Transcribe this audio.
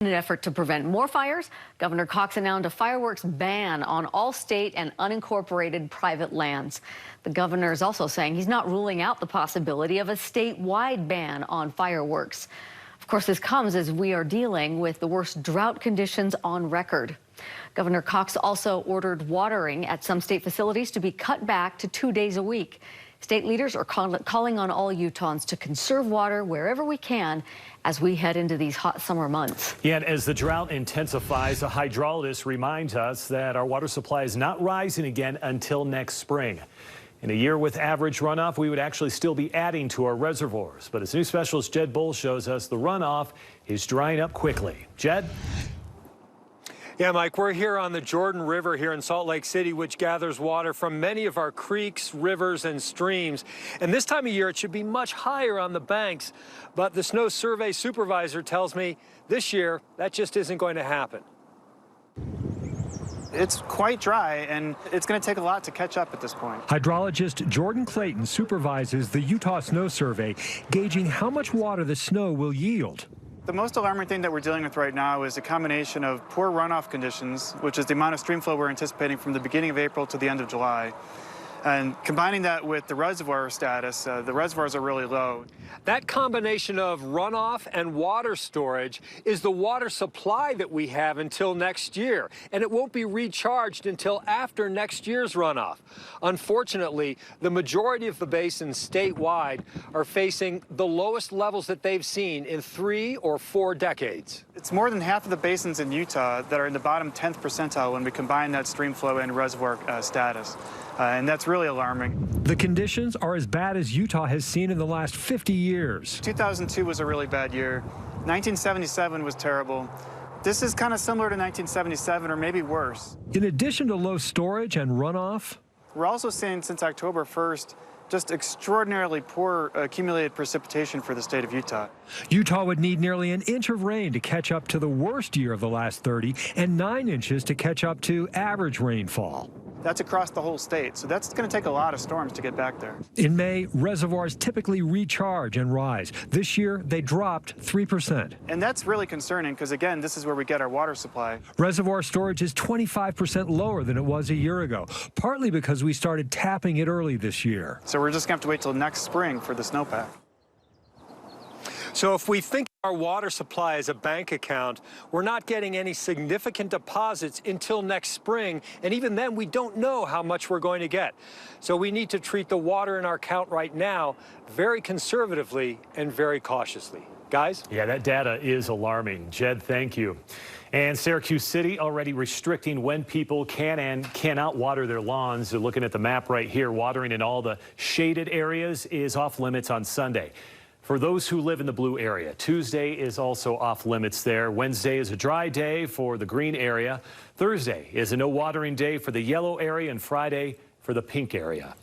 In an effort to prevent more fires, Governor Cox announced a fireworks ban on all state and unincorporated private lands. The governor is also saying he's not ruling out the possibility of a statewide ban on fireworks. Of course, this comes as we are dealing with the worst drought conditions on record. Governor Cox also ordered watering at some state facilities to be cut back to 2 days a week. State leaders are calling on all Utahns to conserve water wherever we can as we head into these hot summer months. Yeah, and as the drought intensifies, a hydrologist reminds us that our water supply is not rising again until next spring. In a year with average runoff, we would actually still be adding to our reservoirs. But as news specialist Jed Bull shows us, the runoff is drying up quickly. Jed? Yeah, Mike, we're here on the Jordan River here in Salt Lake City, which gathers water from many of our creeks, rivers, and streams. And this time of year, it should be much higher on the banks. But the snow survey supervisor tells me this year, that just isn't going to happen. It's quite dry, and it's going to take a lot to catch up at this point. Hydrologist Jordan Clayton supervises the Utah Snow Survey, gauging how much water the snow will yield. The most alarming thing that we're dealing with right now is a combination of poor runoff conditions, which is the amount of stream flow we're anticipating from the beginning of April to the end of July. And combining that with the reservoir status, the reservoirs are really low. That combination of runoff and water storage is the water supply that we have until next year, and it won't be recharged until after next year's runoff. Unfortunately, the majority of the basins statewide are facing the lowest levels that they've seen in 3 or 4 decades. It's more than half of the basins in Utah that are in the bottom 10th percentile when we combine that stream flow and reservoir status. And that's really alarming. The conditions are as bad as Utah has seen in the last 50 years. 2002 was a really bad year. 1977 was terrible. This is kind of similar to 1977, or maybe worse. In addition to low storage and runoff, we're also seeing since October 1st just extraordinarily poor accumulated precipitation for the state of Utah. Utah would need nearly an inch of rain to catch up to the worst year of the last 30 and 9 inches to catch up to average rainfall. That's across the whole state, so that's going to take a lot of storms to get back there. In May, reservoirs typically recharge and rise. This year, they dropped 3%. And that's really concerning because, again, this is where we get our water supply. Reservoir storage is 25% lower than it was a year ago, partly because we started tapping it early this year. So we're just going to have to wait till next spring for the snowpack. So if we think our water supply is a bank account, we're not getting any significant deposits until next spring, and even then we don't know how much we're going to get. So we need to treat the water in our account right now very conservatively and very cautiously. Guys? Yeah, that data is alarming. Jed, thank you. And Syracuse City already restricting when people can and cannot water their lawns. You're looking at the map right here. Watering in all the shaded areas is off limits on Sunday. For those who live in the blue area, Tuesday is also off limits there. Wednesday is a dry day for the green area. Thursday is a no watering day for the yellow area, and Friday for the pink area.